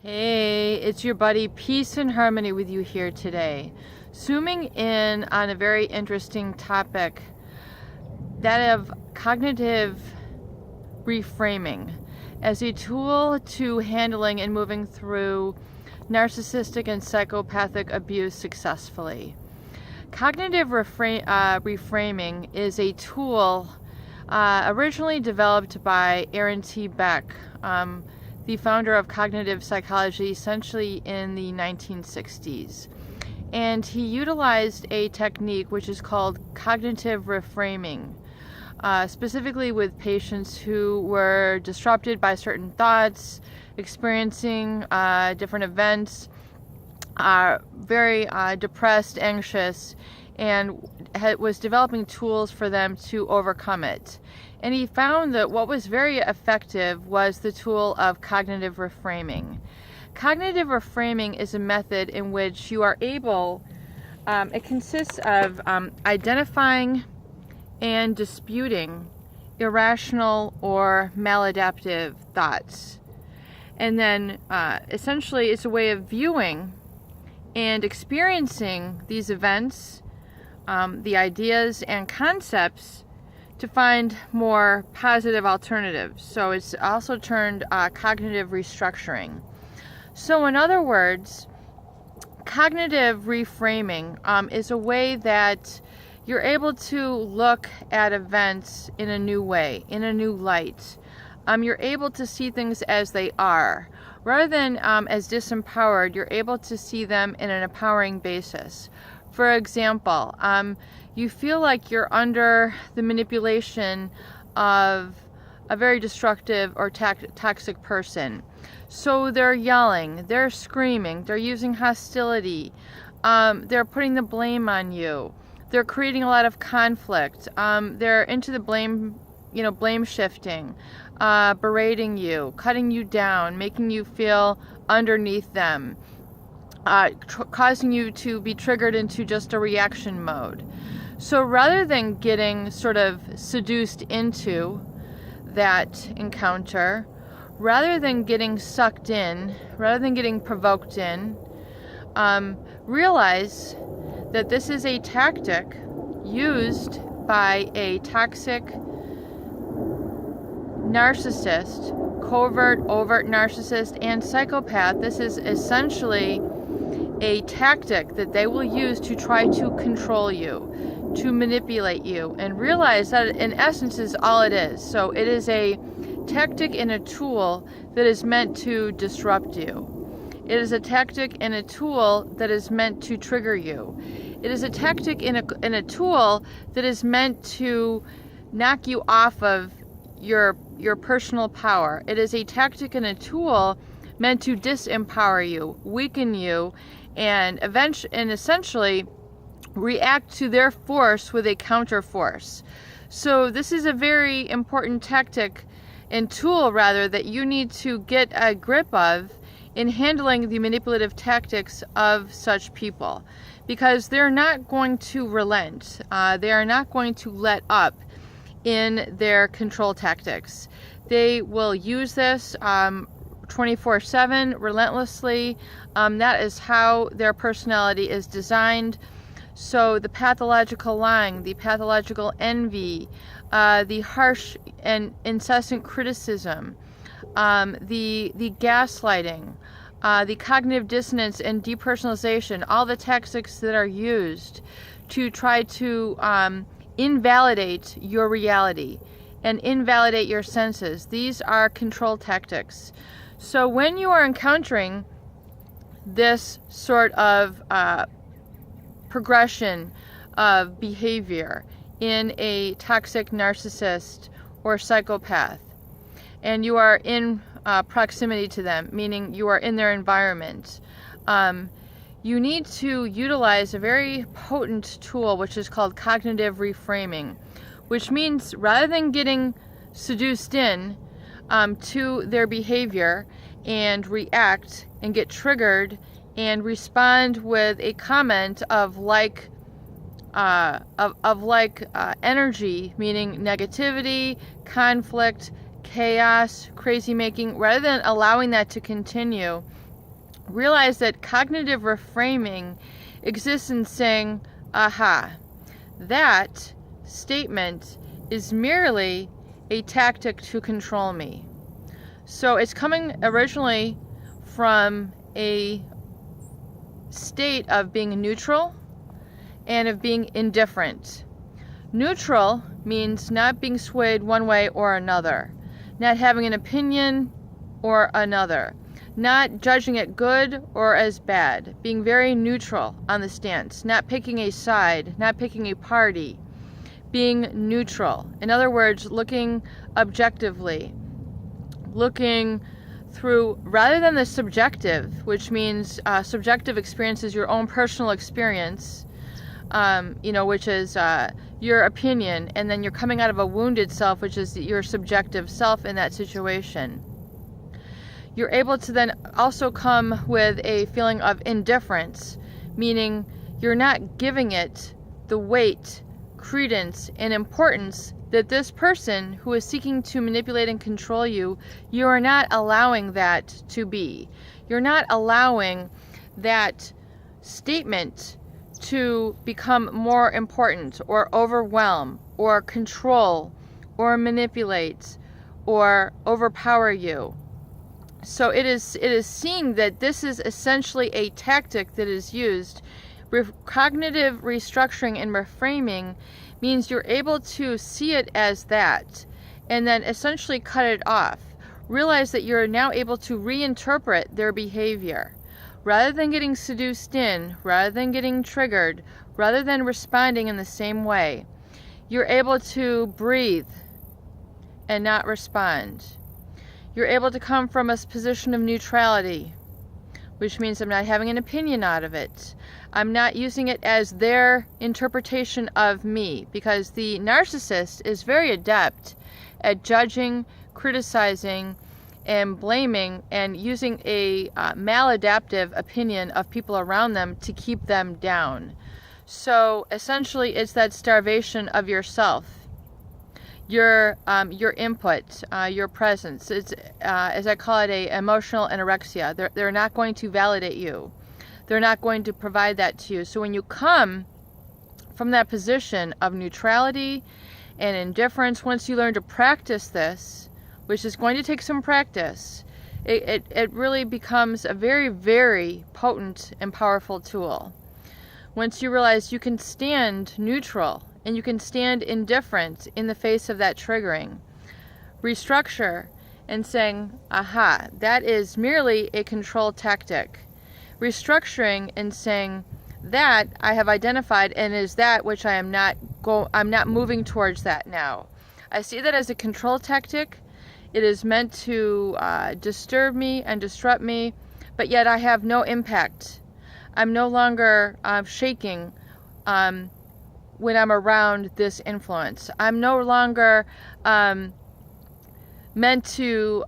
Hey, it's your buddy Peace and Harmony with you here today. Zooming in on a very interesting topic, that of cognitive reframing as a tool to handling and moving through narcissistic and psychopathic abuse successfully. Cognitive reframing is a tool originally developed by Aaron T. Beck, the founder of cognitive psychology, essentially in the 1960s. And he utilized a technique which is called cognitive reframing, specifically with patients who were disrupted by certain thoughts, experiencing different events, very depressed, anxious, and was developing tools for them to overcome it. And he found that what was very effective was the tool of cognitive reframing. Cognitive reframing is a method in which you are able, it consists of identifying and disputing irrational or maladaptive thoughts. And then essentially it's a way of viewing and experiencing these events, the ideas and concepts, to find more positive alternatives. So it's also termed cognitive restructuring. So in other words, cognitive reframing is a way that you're able to look at events in a new way, in a new light. You're able to see things as they are. Rather than as disempowered, you're able to see them in an empowering basis. For example, you feel like you're under the manipulation of a very destructive or toxic person. So they're yelling, they're screaming, they're using hostility, they're putting the blame on you, they're creating a lot of conflict, they're into the blame shifting, berating you, cutting you down, making you feel underneath them, causing you to be triggered into just a reaction mode. So rather than getting sort of seduced into that encounter, rather than getting sucked in, rather than getting provoked in, realize that this is a tactic used by a toxic narcissist, covert, overt narcissist, and psychopath. This is essentially a tactic that they will use to try to control you, to manipulate you, and realize that in essence is all it is. So it is a tactic and a tool that is meant to disrupt you. It is a tactic and a tool that is meant to trigger you. It is a tactic and a tool that is meant to knock you off of your personal power. It is a tactic and a tool meant to disempower you, weaken you, and essentially react to their force with a counter force. So this is a very important tactic and tool, rather, that you need to get a grip of in handling the manipulative tactics of such people, because they're not going to relent. They are not going to let up in their control tactics. They will use this 24/7, relentlessly. That is how their personality is designed. So the pathological lying, the pathological envy, the harsh and incessant criticism, the gaslighting, the cognitive dissonance and depersonalization, all the tactics that are used to try to invalidate your reality and invalidate your senses. These are control tactics. So when you are encountering this sort of progression of behavior in a toxic narcissist or psychopath, and you are in proximity to them, meaning you are in their environment, you need to utilize a very potent tool which is called cognitive reframing, which means rather than getting seduced in to their behavior and react and get triggered and respond with a comment of energy, meaning negativity, conflict, chaos, crazy making, rather than allowing that to continue realize that cognitive reframing exists in saying, aha, that statement is merely a tactic to control me. So it's coming originally from a state of being neutral and of being indifferent. Neutral means not being swayed one way or another, not having an opinion or another, not judging it good or as bad, being very neutral on the stance, not picking a side, not picking a party, being neutral. In other words, looking objectively, looking through, rather than the subjective, which means subjective experience is your own personal experience, which is your opinion, and then you're coming out of a wounded self, which is your subjective self in that situation. You're able to then also come with a feeling of indifference, meaning you're not giving it the weight, credence, and importance that this person who is seeking to manipulate and control you, you are not allowing that to be. You're not allowing that statement to become more important or overwhelm or control or manipulate or overpower you. So it is seeing that this is essentially a tactic that is used. Cognitive restructuring and reframing means you're able to see it as that and then essentially cut it off. Realize that you're now able to reinterpret their behavior. Rather than getting seduced in, rather than getting triggered, rather than responding in the same way, you're able to breathe and not respond. You're able to come from a position of neutrality, which means I'm not having an opinion out of it. I'm not using it as their interpretation of me, because the narcissist is very adept at judging, criticizing, and blaming, and using a maladaptive opinion of people around them to keep them down. So essentially it's that starvation of yourself, your input, your presence. It's as I call it, a emotional anorexia. They're not going to validate you. They're not going to provide that to you. So when you come from that position of neutrality and indifference, once you learn to practice this, which is going to take some practice, it really becomes a very, very potent and powerful tool. Once you realize you can stand neutral and you can stand indifferent in the face of that triggering, restructure and saying, aha, that is merely a control tactic. Restructuring and saying, that I have identified and is that which I am not I'm not moving towards that now. I see that as a control tactic. It is meant to disturb me and disrupt me, but yet I have no impact. I'm no longer shaking when I'm around this influence. I'm no longer meant to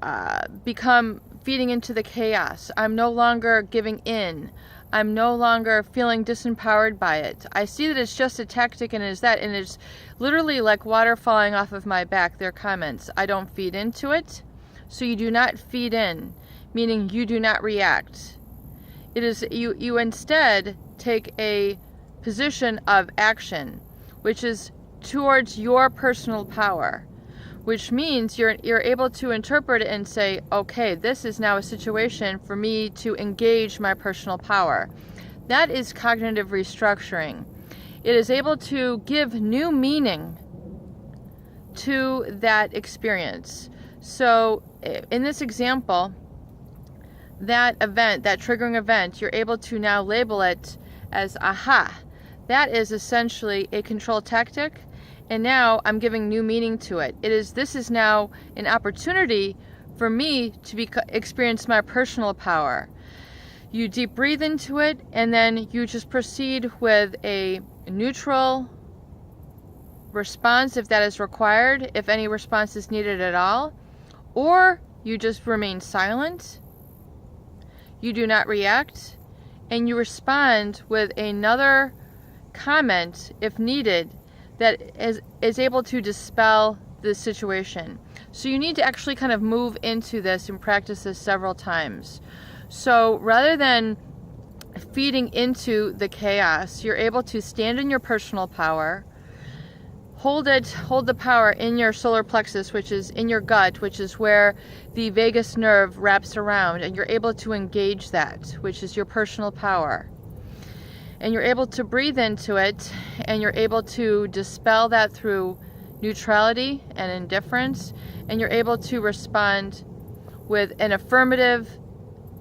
become feeding into the chaos. I'm no longer giving in. I'm no longer feeling disempowered by it. I see that it's just a tactic and it is that, and it's literally like water falling off of my back. Their comments. I don't feed into it. So you do not feed in, meaning you do not react. It is you instead take a position of action, which is towards your personal power, which means you're able to interpret it and say, okay, this is now a situation for me to engage my personal power. That is cognitive restructuring. It is able to give new meaning to that experience. So in this example, that event, that triggering event, you're able to now label it as, aha, that is essentially a control tactic. And now I'm giving new meaning to it. This is now an opportunity for me to experience my personal power. You deep breathe into it, and then you just proceed with a neutral response if that is required, if any response is needed at all, or you just remain silent, you do not react, and you respond with another comment if needed that is able to dispel the situation. So you need to actually kind of move into this and practice this several times. So rather than feeding into the chaos, you're able to stand in your personal power, hold the power in your solar plexus, which is in your gut, which is where the vagus nerve wraps around, and you're able to engage that, which is your personal power. And you're able to breathe into it, and you're able to dispel that through neutrality and indifference, and you're able to respond with an affirmative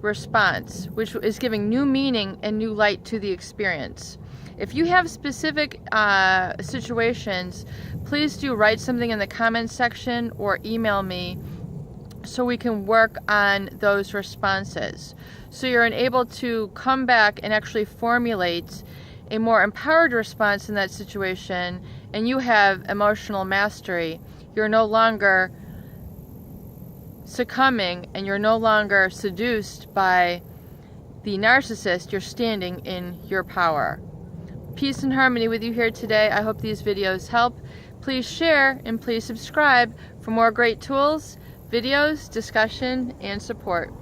response, which is giving new meaning and new light to the experience. If you have specific situations, please do write something in the comments section or email me so we can work on those responses. So you're able to come back and actually formulate a more empowered response in that situation, and you have emotional mastery. You're no longer succumbing, and you're no longer seduced by the narcissist. You're standing in your power. Peace and harmony with you here today. I hope these videos help. Please share and please subscribe for more great tools, videos, discussion, and support.